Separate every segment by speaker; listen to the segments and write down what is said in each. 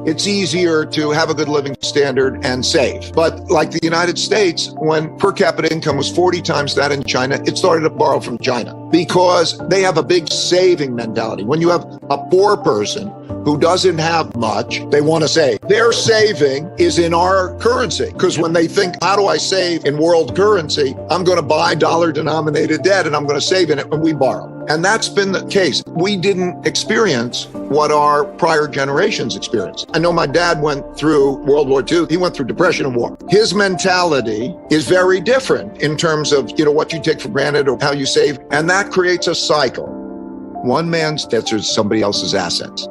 Speaker 1: It's easier to have a good living standard and save. But like the United States, when per capita income was 40 times that in China, it started to borrow from China because they have a big saving mentality. When you have a poor person who doesn't have much, they want to save. Their saving is in our currency because when they think, how do I save in world currency? I'm going to buy dollar-denominated debt and I'm going to save in it when we borrow. And that's been the case. We didn't experience what our prior generations experienced. I know my dad went through World War II. He went through depression and war. His mentality is very different in terms of, what you take for granted or how you save. And that creates a cycle. One man's debts are somebody else's assets.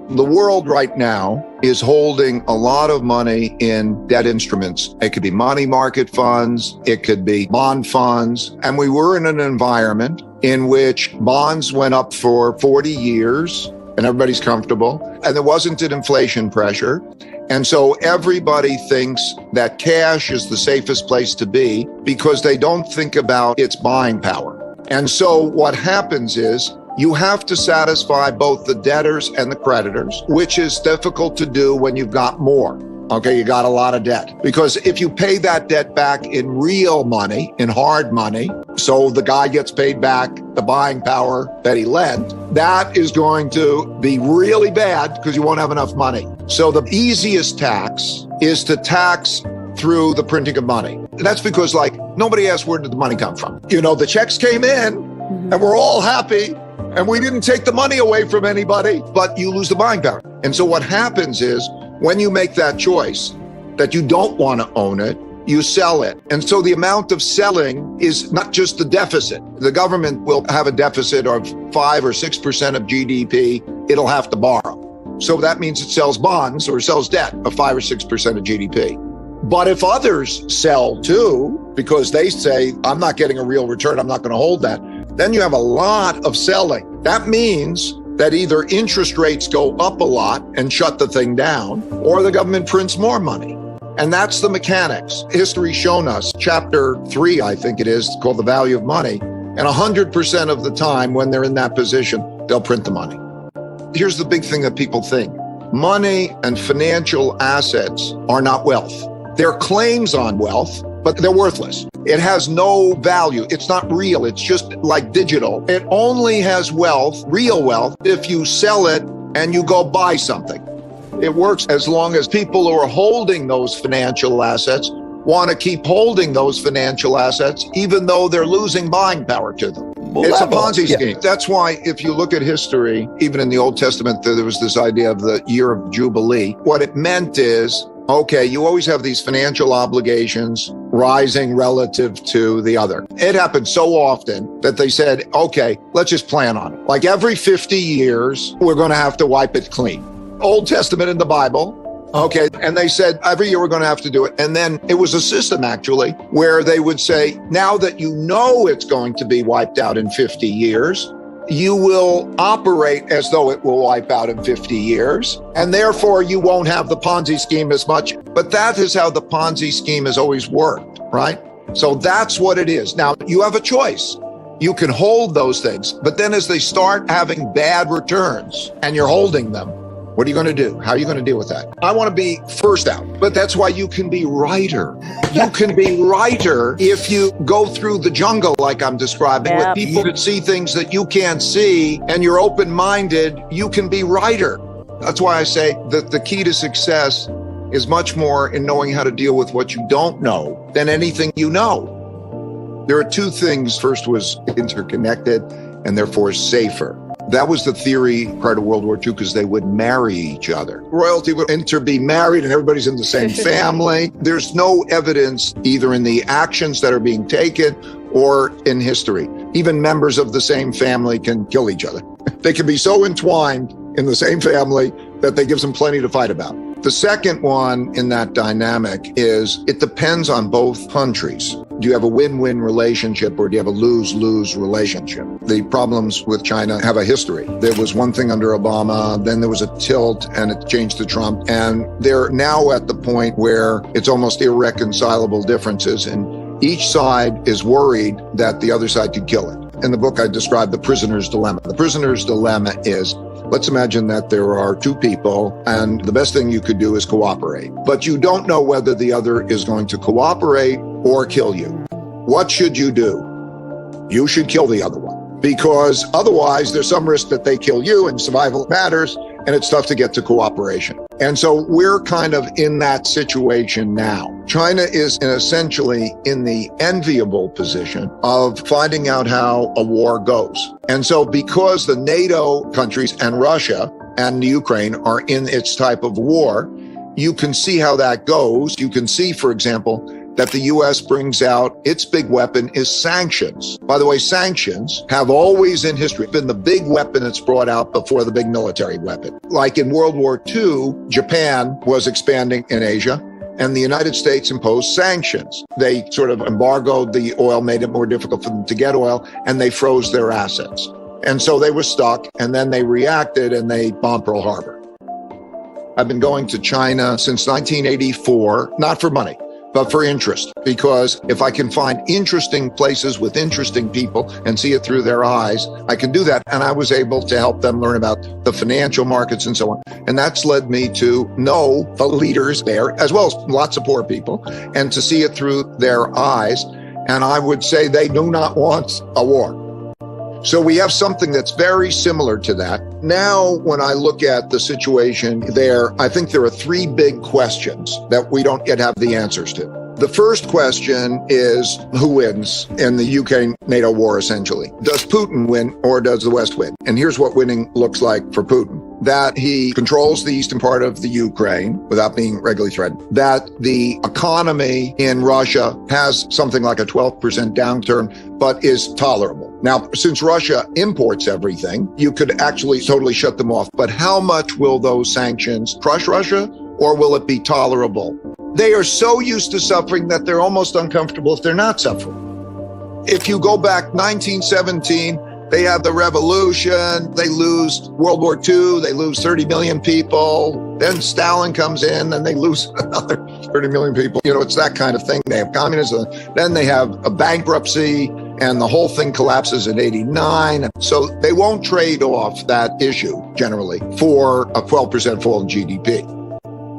Speaker 1: The world right now is holding a lot of money in debt instruments. It could be money market funds. It could be bond funds. And we were in an environment in which bonds went up for 40 years and everybody's comfortable. And there wasn't an inflation pressure. And so everybody thinks that cash is the safest place to be because they don't think about its buying power. And so what happens is you have to satisfy both the debtors and the creditors, which is difficult to do when you've got more. Okay, you got a lot of debt. Because if you pay that debt back in real money, in hard money, so the guy gets paid back the buying power that he lent, that is going to be really bad because you won't have enough money. So the easiest tax is to tax through the printing of money. That's because nobody asked where did the money come from. The checks came in and we're all happy. And we didn't take the money away from anybody, but you lose the buying power. And so what happens is when you make that choice that you don't want to own it, you sell it. And so the amount of selling is not just the deficit. The government will have a deficit of 5 or 6% of GDP. It'll have to borrow. So that means it sells bonds or sells debt of 5 or 6% of GDP. But if others sell too, because they say, I'm not getting a real return, I'm not going to hold that, then you have a lot of selling. That means that either interest rates go up a lot and shut the thing down, or the government prints more money. And that's the mechanics. History's shown us, chapter 3, I think it is, called The Value of Money. And 100% of the time when they're in that position, they'll print the money. Here's the big thing that people think. Money and financial assets are not wealth. They're claims on wealth, but they're worthless. It has no value. It's not real. It's just like digital. It only has wealth, real wealth, if you sell it and you go buy something. It works as long as people who are holding those financial assets want to keep holding those financial assets, even though they're losing buying power to them. It's a Ponzi scheme. That's why if you look at history, even in the Old Testament, there was this idea of the year of Jubilee. What it meant is, okay, you always have these financial obligations rising relative to the other. It happened so often that they said, okay, let's just plan on it. Like every 50 years, we're going to have to wipe it clean. Old Testament in the Bible. Okay. And they said every year we're going to have to do it. And then it was a system actually where they would say, now that you know it's going to be wiped out in 50 years, you will operate as though it will wipe out in 50 years. And therefore you won't have the Ponzi scheme as much. But that is how the Ponzi scheme has always worked, right? So that's what it is. Now you have a choice. You can hold those things, but then as they start having bad returns and you're holding them, what are you going to do? How are you going to deal with that? I want to be first out, but that's why you can be writer. You can be writer if you go through the jungle like I'm describing with people that see things that you can't see and you're open-minded, you can be writer. That's why I say that the key to success is much more in knowing how to deal with what you don't know than anything you know. There are two things. First was interconnected and therefore safer. That was the theory prior to World War II because they would marry each other. Royalty would be married and everybody's in the same family. There's no evidence either in the actions that are being taken or in history. Even members of the same family can kill each other. They can be so entwined in the same family that they give them plenty to fight about. The second one in that dynamic is it depends on both countries. Do you have a win-win relationship or do you have a lose-lose relationship? The problems with China have a history. There was one thing under Obama, then there was a tilt and it changed to Trump. And they're now at the point where it's almost irreconcilable differences and each side is worried that the other side could kill it. In the book, I described the prisoner's dilemma. The prisoner's dilemma is Let's imagine that there are two people and the best thing you could do is cooperate, but you don't know whether the other is going to cooperate or kill you. What should you do? You should kill the other one, because otherwise there's some risk that they kill you and survival matters, and it's tough to get to cooperation. And so we're kind of in that situation now. China is essentially in the enviable position of finding out how a war goes. And so because the NATO countries and Russia and Ukraine are in its type of war, you can see how that goes. You can see, for example, that the U.S. brings out its big weapon is sanctions. By the way, sanctions have always in history been the big weapon that's brought out before the big military weapon. Like in World War II, Japan was expanding in Asia, and the United States imposed sanctions. They sort of embargoed the oil, made it more difficult for them to get oil, and they froze their assets. And so they were stuck, and then they reacted and they bombed Pearl Harbor. I've been going to China since 1984, not for money, but for interest, because if I can find interesting places with interesting people and see it through their eyes, I can do that. And I was able to help them learn about the financial markets and so on. And that's led me to know the leaders there, as well as lots of poor people, and to see it through their eyes. And I would say they do not want a war. So we have something that's very similar to that. Now, when I look at the situation there, I think there are three big questions that we don't yet have the answers to. The first question is who wins in the UK-NATO war, essentially. Does Putin win or does the West win? And here's what winning looks like for Putin. That he controls the eastern part of the Ukraine without being regularly threatened. That the economy in Russia has something like a 12% downturn, but is tolerable. Now, since Russia imports everything, you could actually totally shut them off. But how much will those sanctions crush Russia, or will it be tolerable? They are so used to suffering that they're almost uncomfortable if they're not suffering. If you go back 1917, they have the revolution, they lose World War II, they lose 30 million people, then Stalin comes in and they lose another 30 million people. You know, it's that kind of thing. They have communism, then they have a bankruptcy, and the whole thing collapses in 89. So they won't trade off that issue generally for a 12% fall in GDP.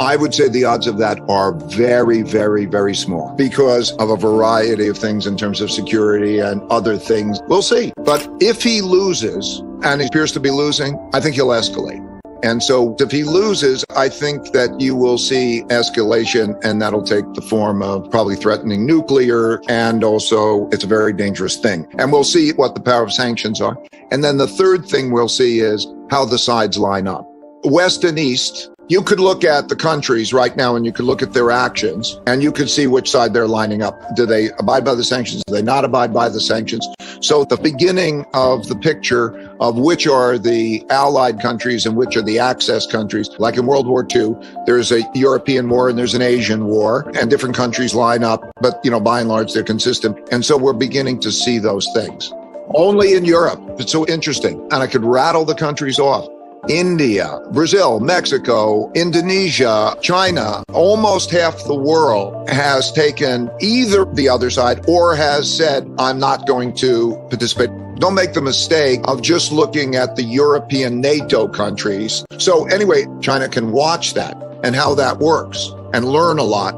Speaker 1: I would say the odds of that are very, very, very small because of a variety of things in terms of security and other things. We'll see. But if he loses, and he appears to be losing, I think he'll escalate. And so if he loses, I think that you will see escalation, and that'll take the form of probably threatening nuclear. And also it's a very dangerous thing. And we'll see what the power of sanctions are. And then the third thing we'll see is how the sides line up. West and East. You could look at the countries right now and you could look at their actions and you could see which side they're lining up. Do they abide by the sanctions? Do they not abide by the sanctions? So the beginning of the picture of which are the allied countries and which are the access countries, like in World War II, there's a European war and there's an Asian war and different countries line up, but by and large, they're consistent. And so we're beginning to see those things. Only in Europe. It's so interesting. And I could rattle the countries off. India, Brazil, Mexico, Indonesia, China, almost half the world has taken either the other side or has said, I'm not going to participate. Don't make the mistake of just looking at the European NATO countries. So anyway, China can watch that and how that works and learn a lot.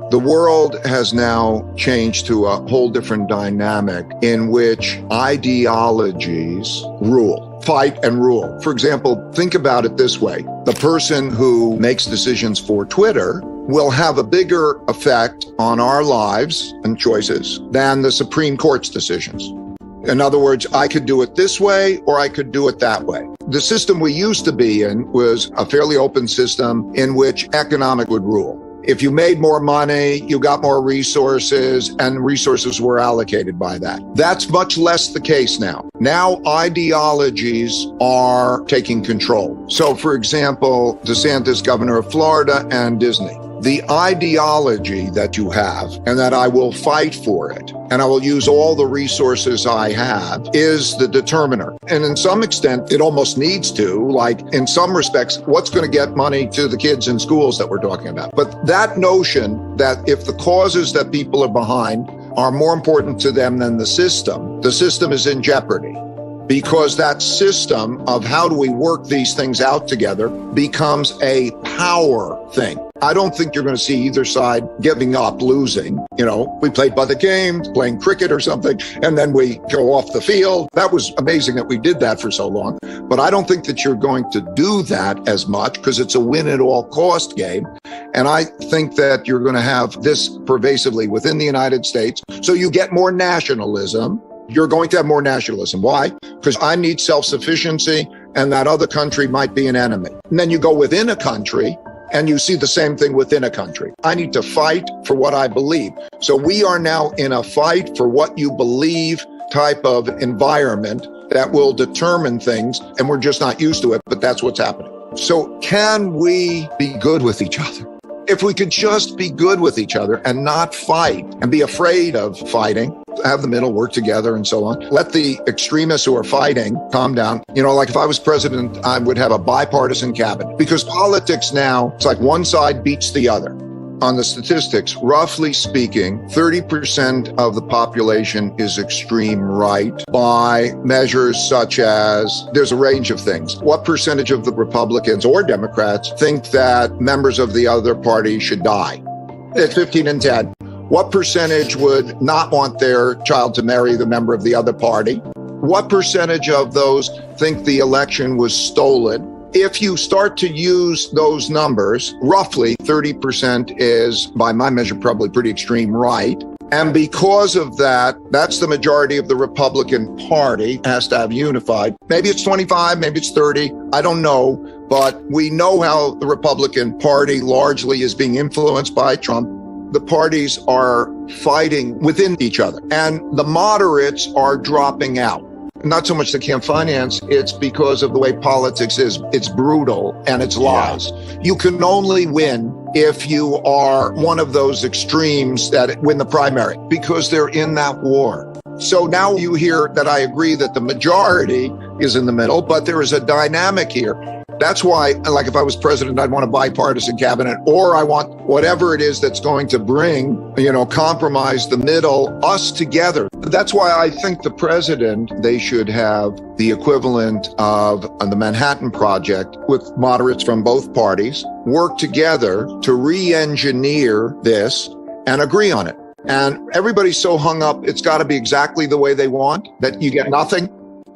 Speaker 1: The world has now changed to a whole different dynamic in which ideologies rule. Fight and rule. For example, think about it this way. The person who makes decisions for Twitter will have a bigger effect on our lives and choices than the Supreme Court's decisions. In other words, I could do it this way or I could do it that way. The system we used to be in was a fairly open system in which economic would rule. If you made more money, you got more resources, and resources were allocated by that. That's much less the case now. Now ideologies are taking control. So, for example, DeSantis, governor of Florida, and Disney. The ideology that you have, and that I will fight for it, and I will use all the resources I have, is the determiner. And in some extent, it almost needs to, like in some respects, what's going to get money to the kids in schools that we're talking about. But that notion that if the causes that people are behind are more important to them than the system is in jeopardy. because that system of how do we work these things out together becomes a power thing. I don't think you're going to see either side giving up, losing. We played by the game, playing cricket or something, and then we go off the field. That was amazing that we did that for so long. But I don't think that you're going to do that as much because it's a win at all cost game. And I think that you're going to have this pervasively within the United States. So you get more nationalism. You're going to have more nationalism. Why? Because I need self-sufficiency and that other country might be an enemy. And then you go within a country and you see the same thing within a country. I need to fight for what I believe. So we are now in a fight for what you believe type of environment that will determine things. And we're just not used to it, but that's what's happening. So can we be good with each other? If we could just be good with each other and not fight and be afraid of fighting, have the middle work together and so on. Let the extremists who are fighting calm down. Like if I was president, I would have a bipartisan cabinet because politics now, it's like one side beats the other. On the statistics, roughly speaking, 30% of the population is extreme right by measures such as, there's a range of things. What percentage of the Republicans or Democrats think that members of the other party should die? It's 15 and 10. What percentage would not want their child to marry the member of the other party? What percentage of those think the election was stolen? If you start to use those numbers, roughly 30% is, by my measure, probably pretty extreme right. And because of that, that's the majority of the Republican Party has to have unified. Maybe it's 25, maybe it's 30. I don't know. But we know how the Republican Party largely is being influenced by Trump. The parties are fighting within each other and the moderates are dropping out. Not so much they can't finance, it's because of the way politics is. It's brutal and it's lies. Yeah. You can only win if you are one of those extremes that win the primary because they're in that war. So now you hear that I agree that the majority is in the middle, but there is a dynamic here. That's why, like if I was president, I'd want a bipartisan cabinet, or I want whatever it is that's going to bring, compromise the middle, us together. That's why I think the president, they should have the equivalent of the Manhattan Project with moderates from both parties, work together to re-engineer this and agree on it. And everybody's so hung up, it's got to be exactly the way they want that you get nothing.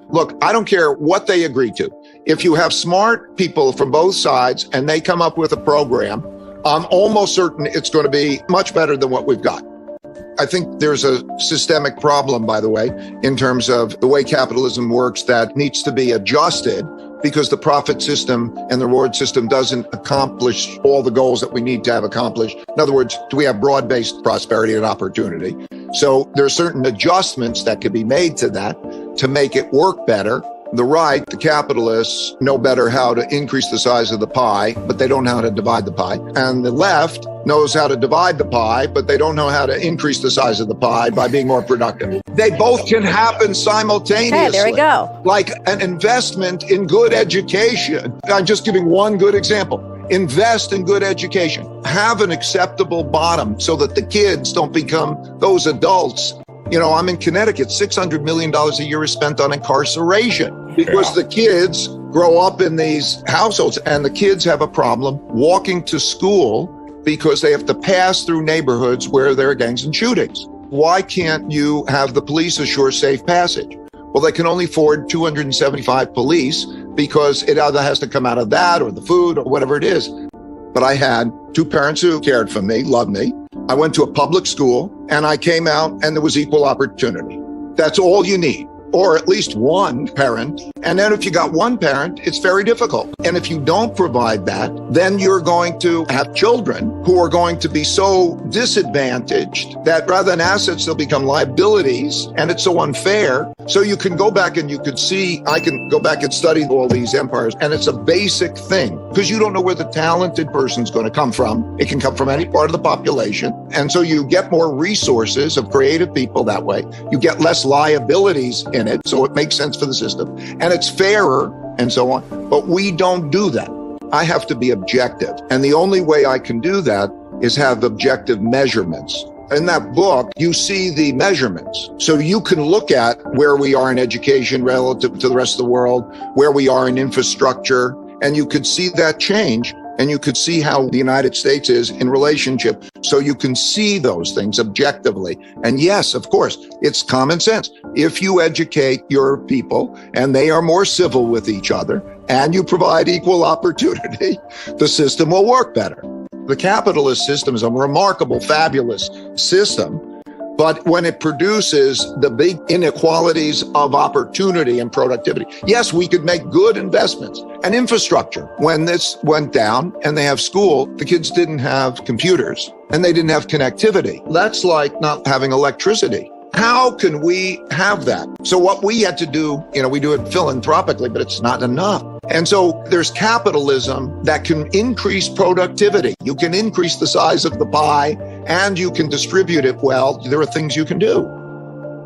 Speaker 1: Look, I don't care what they agree to. If you have smart people from both sides and they come up with a program, I'm almost certain it's going to be much better than what we've got. I think there's a systemic problem, by the way, in terms of the way capitalism works that needs to be adjusted because the profit system and the reward system doesn't accomplish all the goals that we need to have accomplished. In other words, do we have broad-based prosperity and opportunity? So there are certain adjustments that can be made to that to make it work better. The right, the capitalists, know better how to increase the size of the pie, but they don't know how to divide the pie. And the left knows how to divide the pie, but they don't know how to increase the size of the pie by being more productive. They both can happen simultaneously.
Speaker 2: Okay, there we go.
Speaker 1: Like an investment in good education. I'm just giving one good example. Invest in good education. Have an acceptable bottom so that the kids don't become those adults. I'm in Connecticut, $600 million a year is spent on incarceration because the kids grow up in these households and the kids have a problem walking to school because they have to pass through neighborhoods where there are gangs and shootings. Why can't you have the police assure safe passage? Well, they can only afford 275 police because it either has to come out of that or the food or whatever it is. But I had two parents who cared for me, loved me. I went to a public school and I came out and there was equal opportunity. That's all you need, or at least one parent. And then if you got one parent, it's very difficult. And if you don't provide that, then you're going to have children who are going to be so disadvantaged that rather than assets, they'll become liabilities. And it's so unfair. So you can go back and you could see, I can go back and study all these empires. And it's a basic thing because you don't know where the talented person's going to come from. It can come from any part of the population. And so you get more resources of creative people that way. You get less liabilities in it. So it makes sense for the system. And it's fairer and so on. But we don't do that. I have to be objective. And the only way I can do that is have objective measurements. In that book, you see the measurements. So you can look at where we are in education relative to the rest of the world, where we are in infrastructure, and you could see that change. And you could see how the United States is in relationship. So you can see those things objectively. And yes, of course, it's common sense. If you educate your people and they are more civil with each other and you provide equal opportunity, the system will work better. The capitalist system is a remarkable, fabulous system. But when it produces the big inequalities of opportunity and productivity, yes, we could make good investments and infrastructure. When this went down and they have school, the kids didn't have computers and they didn't have connectivity. That's like not having electricity. How can we have that? So what we had to do, we do it philanthropically, but it's not enough. And so there's capitalism that can increase productivity. You can increase the size of the pie and you can distribute it well. There are things you can do.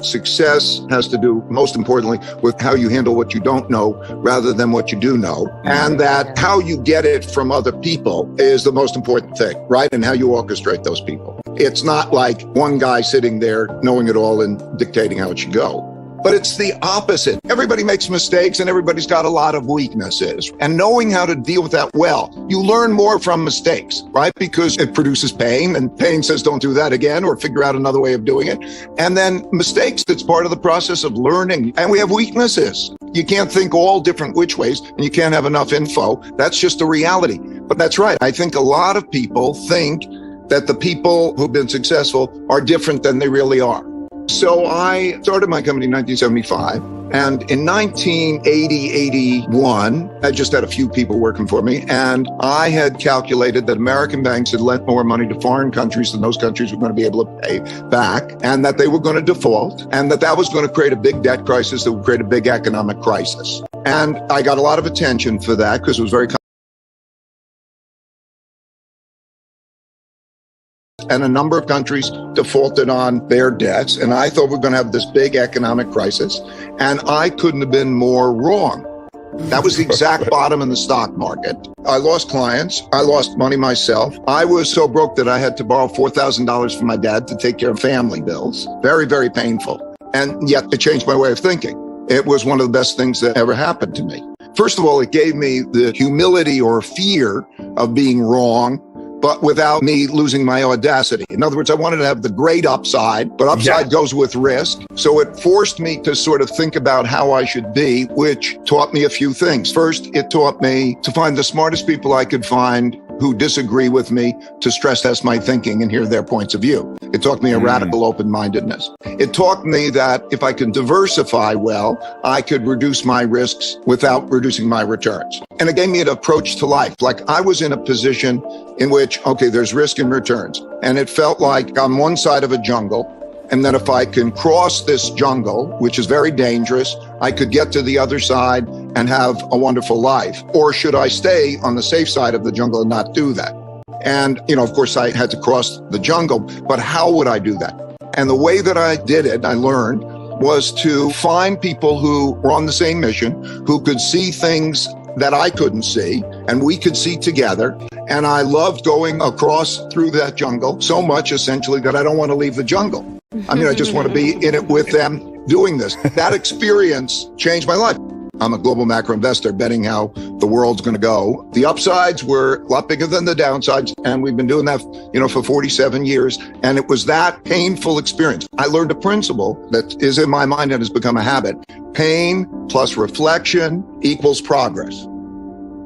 Speaker 1: Success has to do, most importantly, with how you handle what you don't know rather than what you do know. And that how you get it from other people is the most important thing, right? And how you orchestrate those people. It's not like one guy sitting there knowing it all and dictating how it should go. But it's the opposite. Everybody makes mistakes and everybody's got a lot of weaknesses. And knowing how to deal with that well, you learn more from mistakes, right? Because it produces pain and pain says don't do that again or figure out another way of doing it. And then mistakes, it's part of the process of learning. And we have weaknesses. You can't think all different which ways and you can't have enough info. That's just a reality. But that's right. I think a lot of people think that the people who've been successful are different than they really are. So I started my company in 1975, and in 1980, 81, I just had a few people working for me, and I had calculated that American banks had lent more money to foreign countries than those countries were going to be able to pay back, and that they were going to default, and that was going to create a big debt crisis that would create a big economic crisis. And I got a lot of attention for that because it was very and a number of countries defaulted on their debts. And I thought we were going to have this big economic crisis. And I couldn't have been more wrong. That was the exact bottom in the stock market. I lost clients. I lost money myself. I was so broke that I had to borrow $4,000 from my dad to take care of family bills. Very, very painful. And yet it changed my way of thinking. It was one of the best things that ever happened to me. First of all, it gave me the humility or fear of being wrong, but without me losing my audacity. In other words, I wanted to have the great upside, but upside goes with risk. So it forced me to sort of think about how I should be, which taught me a few things. First, it taught me to find the smartest people I could find who disagree with me, to stress test my thinking and hear their points of view. It taught me a radical open-mindedness. It taught me that if I can diversify well, I could reduce my risks without reducing my returns. And it gave me an approach to life. Like I was in a position in which, okay, there's risk and returns. And it felt like on one side of a jungle, and that if I can cross this jungle, which is very dangerous, I could get to the other side and have a wonderful life. Or should I stay on the safe side of the jungle and not do that? And, of course, I had to cross the jungle, but how would I do that? And the way that I did it, I learned, was to find people who were on the same mission, who could see things that I couldn't see, and we could see together. And I loved going across through that jungle so much, essentially, that I don't want to leave the jungle. I just want to be in it with them doing this. That experience changed my life. I'm a global macro investor betting how the world's going to go. The upsides were a lot bigger than the downsides. And we've been doing that, for 47 years. And it was that painful experience. I learned a principle that is in my mind and has become a habit. Pain plus reflection equals progress.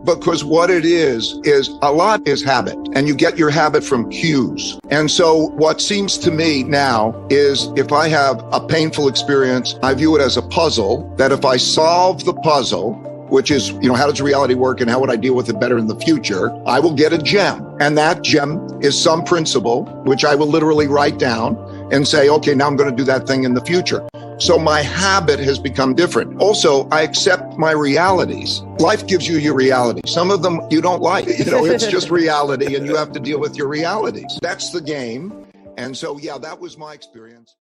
Speaker 1: Because what it is a lot is habit, and you get your habit from cues. And so what seems to me now is if I have a painful experience, I view it as a puzzle, that if I solve the puzzle, which is, how does reality work and how would I deal with it better in the future, I will get a gem. And that gem is some principle, which I will literally write down and say, okay, now I'm going to do that thing in the future. So my habit has become different. Also, I accept my realities. Life gives you your reality. Some of them you don't like. It's just reality and you have to deal with your realities. That's the game. And so, that was my experience.